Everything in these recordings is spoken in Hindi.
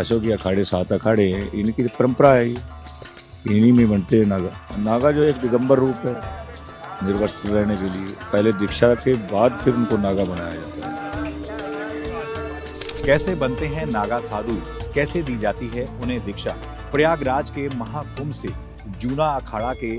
सन्यासियों के अखाड़े 7 अखाड़े हैं, इनकी परंपरा है ये, इन्हीं में बनते हैं नागा। नागा जो एक दिगंबर रूप है निर्वस्त्र रहने के लिए, पहले दीक्षा के बाद फिर उनको नागा बनाया जाता है। कैसे बनते हैं नागा साधु, कैसे दी जाती है उन्हें दीक्षा? प्रयागराज के महाकुंभ से जूना अखाड़ा के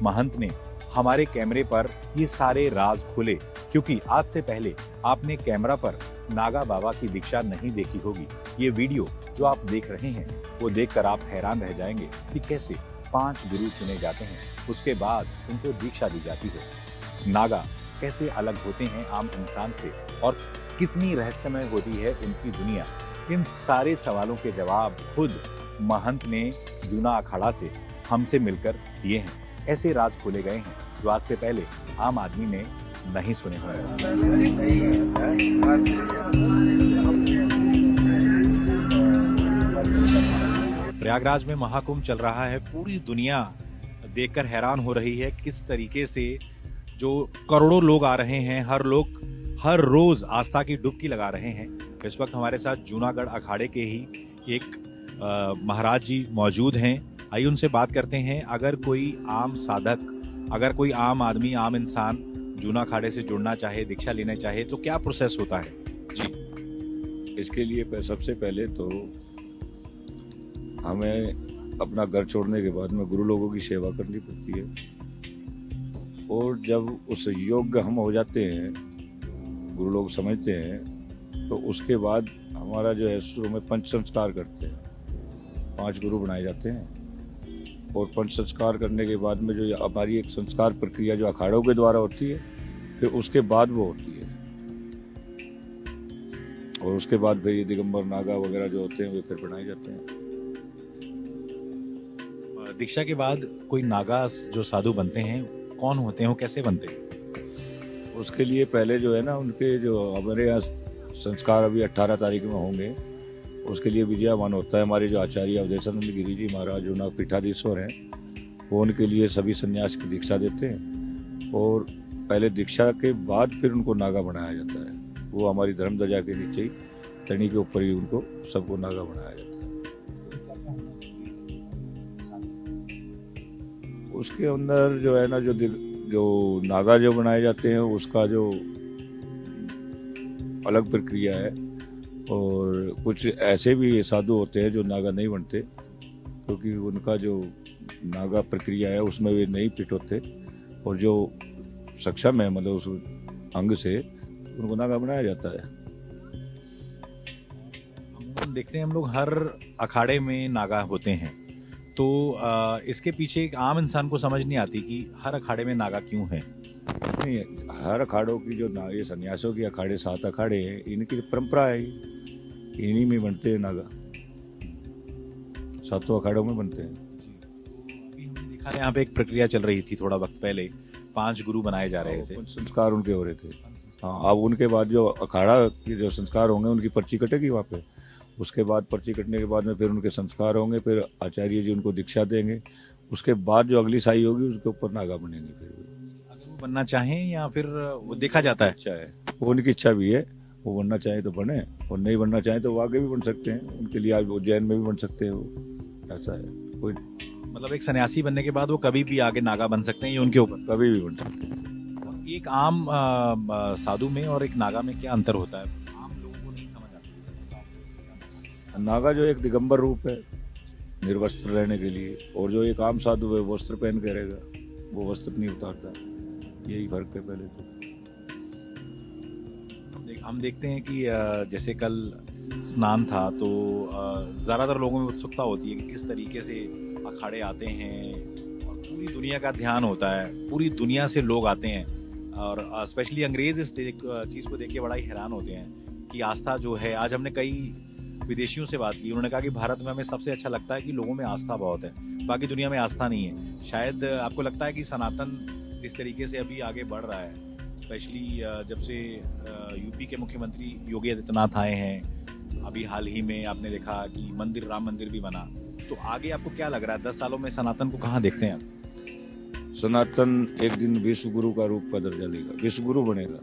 महंत ने हमारे कैमरे पर ये सारे राज खुले, क्योंकि आज से पहले आपने कैमरा पर नागा बाबा की दीक्षा नहीं देखी होगी। ये वीडियो जो आप देख रहे हैं वो देखकर आप हैरान रह जाएंगे कि कैसे 5 गुरु चुने जाते हैं, उसके बाद उनको दीक्षा दी जाती है। नागा कैसे अलग होते हैं आम इंसान से और कितनी रहस्यमय होती है उनकी दुनिया, इन सारे सवालों के जवाब खुद महंत ने जूना अखाड़ा से हमसे मिलकर दिए हैं। ऐसे राज खोले गए हैं जो आज से पहले आम आदमी ने नहीं सुने हुए। प्रयागराज में महाकुंभ चल रहा है, पूरी दुनिया देखकर हैरान हो रही है किस तरीके से जो करोड़ों लोग आ रहे हैं, हर रोज आस्था की डुबकी लगा रहे हैं। इस वक्त हमारे साथ जूनागढ़ अखाड़े के ही एक महाराज जी मौजूद हैं। आइए उनसे बात करते हैं। अगर कोई आम साधक, अगर कोई आम आदमी, आम इंसान जूना अखाड़े से जुड़ना चाहे, दीक्षा लेना चाहे, तो क्या प्रोसेस होता है जी? इसके लिए सबसे पहले तो हमें अपना घर छोड़ने के बाद में गुरु लोगों की सेवा करनी पड़ती है, और जब उस योग्य हम हो जाते हैं, गुरु लोग समझते हैं, तो उसके बाद हमारा जो है शुरू में पंच संस्कार करते हैं। 5 गुरु बनाए जाते हैं, और पंच संस्कार करने के बाद में जो हमारी एक संस्कार प्रक्रिया जो अखाड़ों के द्वारा होती है, फिर उसके बाद वो होती है, और उसके बाद फिर ये दिगंबर नागा वगैरह जो होते हैं वे फिर बनाए जाते हैं। दीक्षा के बाद कोई नागा जो साधु बनते हैं, कौन होते हैं, वो कैसे बनते हैं? उसके लिए पहले जो है ना, उनके जो हमारे यहाँ संस्कार अभी 18 तारीख में होंगे, उसके लिए विजयावन होता है। हमारे जो आचार्य अवधेशानंद गिरी जी महाराज जो ना पीठाधीश्वर हैं, वो उनके लिए सभी सन्यास की दीक्षा देते हैं, और पहले दीक्षा के बाद फिर उनको नागा बनाया जाता है। वो हमारी धर्म ध्वजा के नीचे ही, तनी के ऊपर ही उनको सबको नागा बनाया जाता है। उसके अंदर जो है ना, जो नागा जो बनाए जाते हैं उसका जो अलग प्रक्रिया है, और कुछ ऐसे भी साधु होते हैं जो नागा नहीं बनते, क्योंकि उनका जो नागा प्रक्रिया है उसमें वे नहीं फिट होते, और जो सक्षम है मतलब उस अंग से उनको नागा बनाया जाता है। हम देखते हैं, हम लोग हर अखाड़े में नागा होते हैं, तो इसके पीछे एक आम इंसान को समझ नहीं आती कि हर अखाड़े में नागा क्यों है। नहीं, हर अखाड़ों की जो ये सन्यासियों के अखाड़े 7 अखाड़े हैं, इनकी परंपरा है, इन्हीं में बनते हैं नागा, 7 अखाड़ों में बनते हैं। अभी हमने देखा यहाँ पे एक प्रक्रिया चल रही थी थोड़ा वक्त पहले, 5 गुरु बनाए जा रहे थे, संस्कार उनके हो रहे थे। हाँ, अब उनके बाद जो अखाड़ा के जो संस्कार होंगे उनकी पर्ची कटेगी वहाँ पे, उसके बाद पर्ची कटने के बाद में फिर उनके संस्कार होंगे, फिर आचार्य जी उनको दीक्षा देंगे, उसके बाद जो अगली साई होगी उसके ऊपर नागा बनेंगे। फिर अगर वो बनना चाहें या फिर वो देखा जाता है, इच्छा है, वो उनकी इच्छा भी है, वो बनना चाहे तो बने, और नहीं बनना चाहे तो वो आगे भी बन सकते हैं। उनके लिए आज उज्जैन में भी बन सकते हैं, वो ऐसा है। कोई मतलब एक सन्यासी बनने के बाद वो कभी भी आगे नागा बन सकते हैं, ये उनके ऊपर। कभी भी बन सकते हैं। एक आम साधु में और एक नागा में क्या अंतर होता है, आम लोगों को नहीं समझ आता। नागा जो एक दिगंबर रूप है निर्वस्त्र रहने के लिए, और जो एक आम साधु है वो वस्त्र पहन के रहेगा, वो वस्त्र नहीं उतारता। यही फर्क है पहले तो। हम देखते हैं कि जैसे कल स्नान था, तो ज़्यादातर लोगों में उत्सुकता होती है कि किस तरीके से अखाड़े आते हैं, और पूरी दुनिया का ध्यान होता है, पूरी दुनिया से लोग आते हैं, और स्पेशली अंग्रेज इस चीज़ को देख के बड़ा ही हैरान होते हैं कि आस्था जो है। आज हमने कई विदेशियों से बात की, उन्होंने कहा कि भारत में हमें सबसे अच्छा लगता है कि लोगों में आस्था बहुत है, बाकी दुनिया में आस्था नहीं है। शायद आपको लगता है कि सनातन जिस तरीके से अभी आगे बढ़ रहा है, स्पेशली जब से यूपी के मुख्यमंत्री योगी आदित्यनाथ आए हैं, अभी हाल ही में आपने देखा कि राम मंदिर भी बना, तो आगे आपको क्या लग रहा है 10 सालों में सनातन को कहाँ देखते हैं आप? सनातन एक दिन विश्व गुरु का रूप का दर्जा लेगा, विश्व गुरु बनेगा,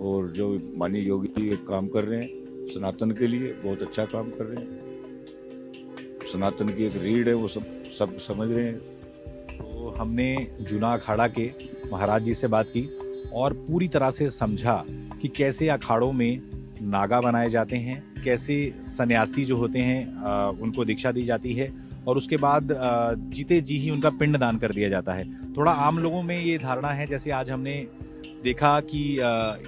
और जो माननीय योगी जी एक काम कर रहे हैं सनातन के लिए, बहुत अच्छा काम कर रहे हैं, सनातन की एक रीढ़ है, वो सब समझ रहे हैं। तो हमने जूना अखाड़ा के महाराज जी से बात की और पूरी तरह से समझा कि कैसे अखाड़ों में नागा बनाए जाते हैं, कैसे सन्यासी जो होते हैं उनको दीक्षा दी जाती है और उसके बाद जीते जी ही उनका पिंड दान कर दिया जाता है। थोड़ा आम लोगों में ये धारणा है, जैसे आज हमने देखा कि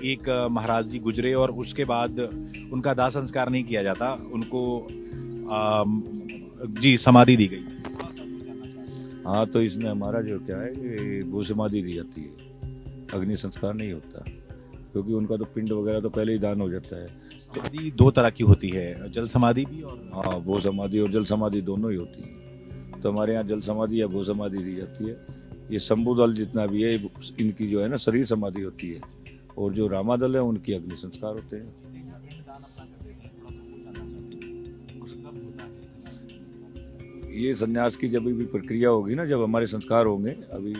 एक महाराज जी गुजरे और उसके बाद उनका दाह संस्कार नहीं किया जाता, उनको जी समाधि दी गई। हाँ, तो इसमें हमारा जो क्या है कि भू समाधि दी जाती है, अग्नि संस्कार नहीं होता, क्योंकि उनका तो पिंड वगैरह तो पहले ही दान हो जाता है। समाधि दो तरह की होती है, जल समाधि भी और हाँ, भू समाधि और जल समाधि दोनों ही होती है। तो हमारे यहाँ जल समाधि या भू समाधि दी जाती है। ये शंभु दल जितना भी है, इनकी जो है ना शरीर समाधि होती है, और जो रामा दल है उनकी अग्नि संस्कार होते हैं। ये संन्यास की जब भी प्रक्रिया होगी ना, जब हमारे संस्कार होंगे, अभी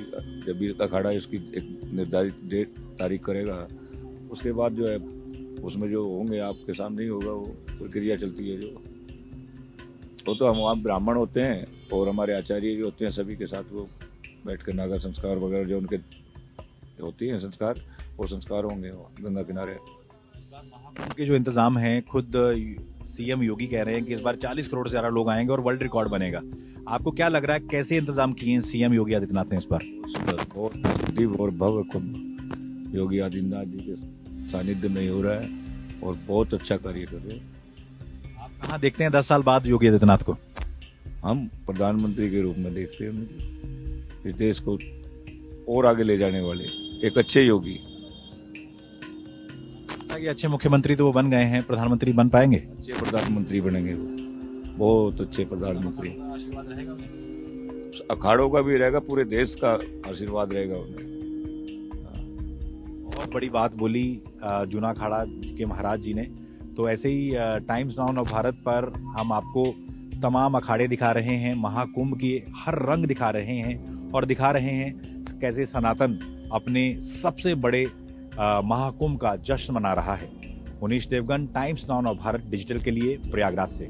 जब भी अखाड़ा इसकी एक निर्धारित डेट तारीख करेगा, उसके बाद जो है उसमें जो होंगे आपके सामने ही होगा, वो प्रक्रिया चलती है जो, वो तो हम आप ब्राह्मण होते हैं और हमारे आचार्य जो होते हैं सभी के साथ वो बैठ कर नागा संस्कार वगैरह जो उनके होती हैं संस्कार, वो संस्कार होंगे गंगा किनारे। उनके जो इंतजाम हैं, खुद सीएम योगी कह रहे हैं कि इस बार 40 करोड़ से ज्यादा लोग आएंगे और वर्ल्ड रिकॉर्ड बनेगा। आपको क्या लग रहा है, कैसे इंतजाम किए हैं सीएम योगी आदित्यनाथ ने इस बार? बहुत दिव्य और भव्य कुंभ योगी आदित्यनाथ जी के सानिध्य में हो रहा है और बहुत अच्छा कार्य कर रहे हैं। आप कहाँ देखते हैं 10 साल बाद योगी आदित्यनाथ को? हम प्रधानमंत्री के रूप में देखते हैं, इस देश को और आगे ले जाने वाले एक अच्छे योगी। कि अच्छे मुख्यमंत्री तो वो बन गए हैं, प्रधानमंत्री बन पाएंगे? अच्छे प्रधानमंत्री बनेंगे वो, बहुत अच्छे प्रधानमंत्री। अखाड़ों का भी रहेगा, पूरे देश का आशीर्वाद रहेगा उन्हें। बहुत बड़ी बात बोली जूना अखाड़ा के महाराज जी ने। तो ऐसे ही टाइम्स नाउ ऑफ भारत पर हम आपको तमाम अखाड़े दिखा रहे हैं, महाकुंभ के हर रंग दिखा रहे हैं और दिखा रहे हैं कैसे सनातन अपने सबसे बड़े महाकुंभ का जश्न मना रहा है। Munish Devgan, Times Now of Bharat digital के लिए, प्रयागराज से।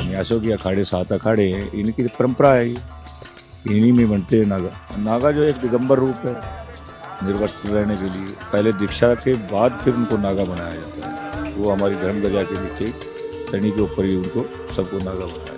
न्यासों की अखाड़े 7 अखाड़े हैं, इनकी परंपरा है, इन्हीं में बनते हैं नागा। नागा जो एक दिगंबर रूप है निर्वस्त्र रहने के लिए, पहले दीक्षा के बाद फिर उनको नागा बनाया जाता है। वो हमारी धर्म ध्वजा के नीचे तनी के ऊपर ही उनको सबको नागा बनाया जाता है।